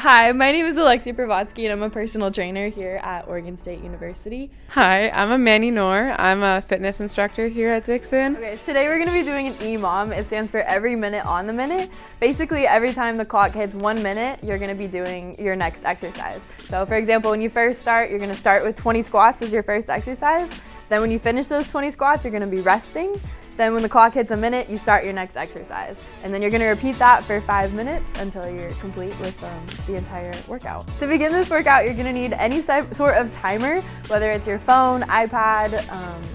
Hi, my name is Alexia Pravatsky and I'm a personal trainer here at Oregon State University. Hi, I'm Amani Noor. I'm a fitness instructor here at Dixon. Okay, today we're going to be doing an EMOM. It stands for every minute on the minute. Basically, every time the clock hits 1 minute, you're going to be doing your next exercise. So for example, when you first start, you're going to start with 20 squats as your first exercise. Then when you finish those 20 squats, you're going to be resting. Then when the clock hits a minute, you start your next exercise. And then you're gonna repeat that for 5 minutes until you're complete with the entire workout. To begin this workout, you're gonna need any sort of timer, whether it's your phone, iPad,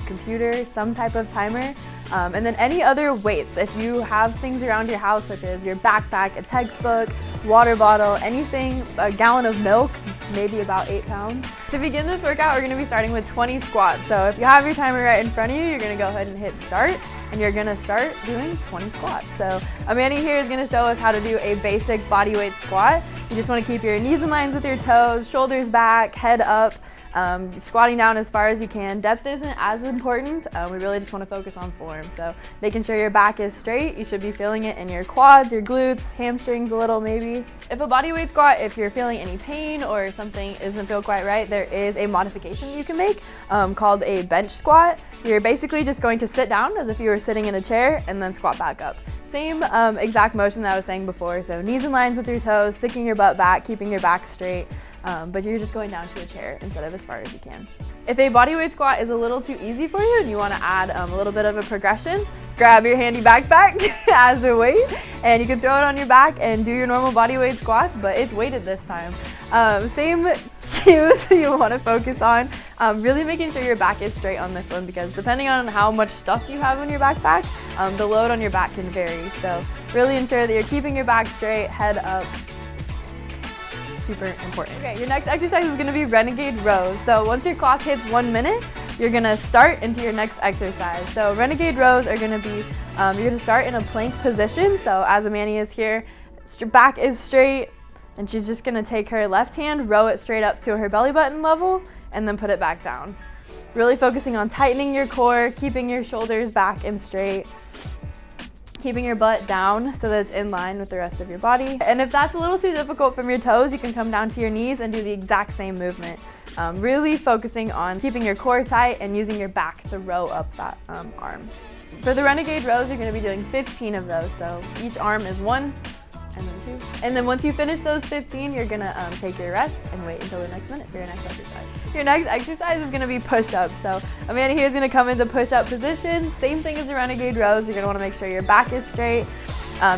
computer, some type of timer. And then any other weights. If you have things around your house, such as your backpack, a textbook, water bottle, anything, a gallon of milk, maybe about 8 pounds. To begin this workout, we're gonna be starting with 20 squats. So if you have your timer right in front of you, you're gonna go ahead and hit start, and you're gonna start doing 20 squats. So Amanda here is gonna show us how to do a basic bodyweight squat. You just wanna keep your knees in line with your toes, shoulders back, head up, squatting down as far as you can. Depth isn't as important. We really just want to focus on form. So making sure your back is straight. You should be feeling it in your quads, your glutes, hamstrings a little maybe. If a bodyweight squat, if you're feeling any pain or something doesn't feel quite right, there is a modification you can make called a bench squat. You're basically just going to sit down as if you were sitting in a chair and then squat back up. Same exact motion that I was saying before, so knees in lines with your toes, sticking your butt back, keeping your back straight, but you're just going down to a chair instead of as far as you can. If a bodyweight squat is a little too easy for you and you want to add a little bit of a progression, grab your handy backpack as a weight and you can throw it on your back and do your normal bodyweight squats, but it's weighted this time. Same cues you want to focus on. Really making sure your back is straight on this one, because depending on how much stuff you have in your backpack, the load on your back can vary. So really ensure that you're keeping your back straight, head up. Super important. Okay, your next exercise is going to be Renegade Rows. So once your clock hits 1 minute, you're going to start into your next exercise. So Renegade Rows are going to be, you're going to start in a plank position. So as Amani is here, your back is straight, and she's just going to take her left hand, row it straight up to her belly button level, and then put it back down. Really focusing on tightening your core, keeping your shoulders back and straight, keeping your butt down so that it's in line with the rest of your body. And if that's a little too difficult from your toes, you can come down to your knees and do the exact same movement. Really focusing on keeping your core tight and using your back to row up that arm. For the Renegade Rows, you're going to be doing 15 of those. So each arm is 1, and then 2. And then once you finish those 15, you're gonna take your rest and wait until the next minute for your next exercise. Your next exercise is gonna be push-ups. So Amanda here is gonna come into push-up position. Same thing as the Renegade Rows. You're gonna wanna make sure your back is straight,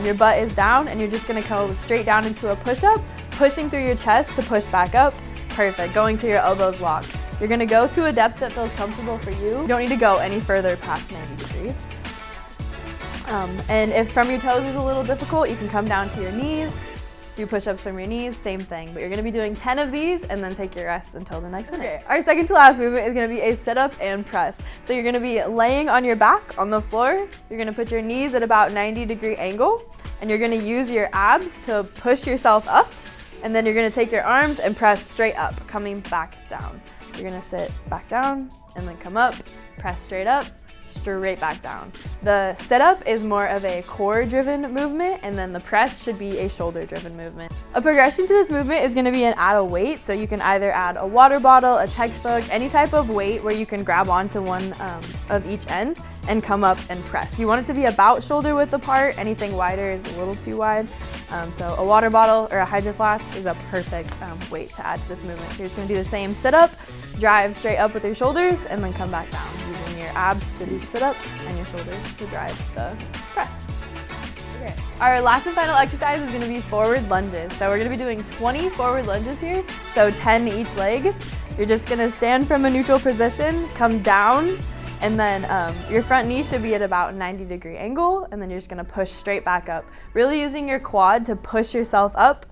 your butt is down, and you're just gonna go straight down into a push-up, pushing through your chest to push back up. Perfect, going till your elbows lock. You're gonna go to a depth that feels comfortable for you. You don't need to go any further past 90 degrees. And if from your toes is a little difficult, you can come down to your knees, do push-ups from your knees, same thing. But you're gonna be doing 10 of these and then take your rest until the next minute. Okay, our second to last movement is gonna be a sit-up and press. So you're gonna be laying on your back on the floor. You're gonna put your knees at about 90-degree angle, and you're gonna use your abs to push yourself up, and then you're gonna take your arms and press straight up, coming back down. You're gonna sit back down and then come up, press straight up, straight back down. The sit-up is more of a core-driven movement, and then the press should be a shoulder-driven movement. A progression to this movement is going to be an add a weight, so you can either add a water bottle, a textbook, any type of weight where you can grab onto one of each end and come up and press. You want it to be about shoulder width apart. Anything wider is a little too wide. So a water bottle or a Hydro Flask is a perfect weight to add to this movement. So you're just going to do the same sit-up, drive straight up with your shoulders, and then come back down, using your abs to do the sit-up and your shoulders to drive the press. Okay. Our last and final exercise is going to be forward lunges. So we're going to be doing 20 forward lunges here, so 10 each leg. You're just going to stand from a neutral position, come down, and then your front knee should be at about 90-degree angle, and then you're just going to push straight back up, really using your quad to push yourself up.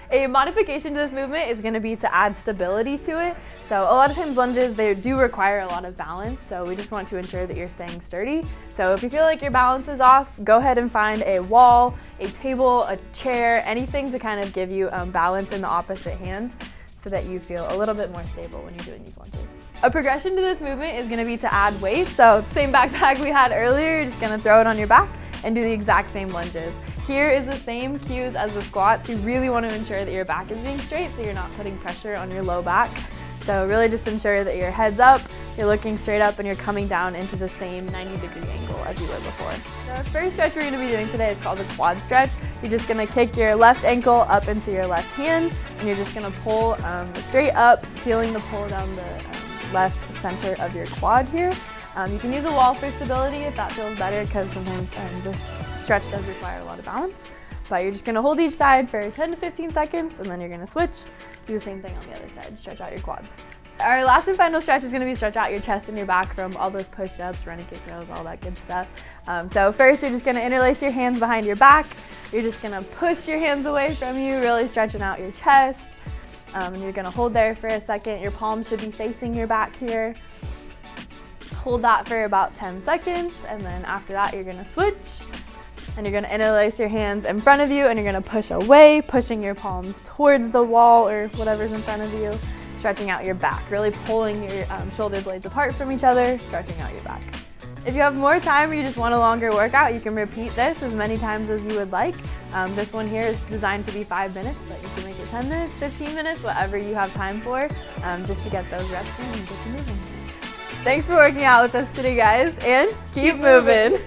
A modification to this movement is going to be to add stability to it. So a lot of times lunges, they do require a lot of balance, so we just want to ensure that you're staying sturdy. So if you feel like your balance is off, go ahead and find a wall, a table, a chair, anything to kind of give you balance in the opposite hand so that you feel a little bit more stable when you're doing these lunges. A progression to this movement is going to be to add weight. So same backpack we had earlier, you're just going to throw it on your back and do the exact same lunges. here is the same cues as the squats. You really want to ensure that your back is being straight so you're not putting pressure on your low back. So really just ensure that your head's up, you're looking straight up, and you're coming down into the same 90-degree angle as you were before. The first stretch we're going to be doing today is called the quad stretch. You're just going to kick your left ankle up into your left hand, and you're just going to pull straight up, feeling the pull down the left center of your quad here. You can use a wall for stability if that feels better, because sometimes this stretch does require a lot of balance. But you're just going to hold each side for 10 to 15 seconds, and then you're going to switch. Do the same thing on the other side, stretch out your quads. Our last and final stretch is going to be stretch out your chest and your back from all those push-ups, renegade rows, all that good stuff. So first you're just going to interlace your hands behind your back. You're just going to push your hands away from you, really stretching out your chest. And you're going to hold there for a second. Your palms should be facing your back here. Hold that for about 10 seconds, and then after that you're going to switch. And you're going to interlace your hands in front of you, and you're going to push away, pushing your palms towards the wall or whatever's in front of you, stretching out your back, really pulling your shoulder blades apart from each other, stretching out your back. If you have more time or you just want a longer workout, you can repeat this as many times as you would like. This one here is designed to be 5 minutes, but you can make it 10 minutes, 15 minutes, whatever you have time for, just to get those reps in and get you moving. Thanks for working out with us today, guys, and keep moving.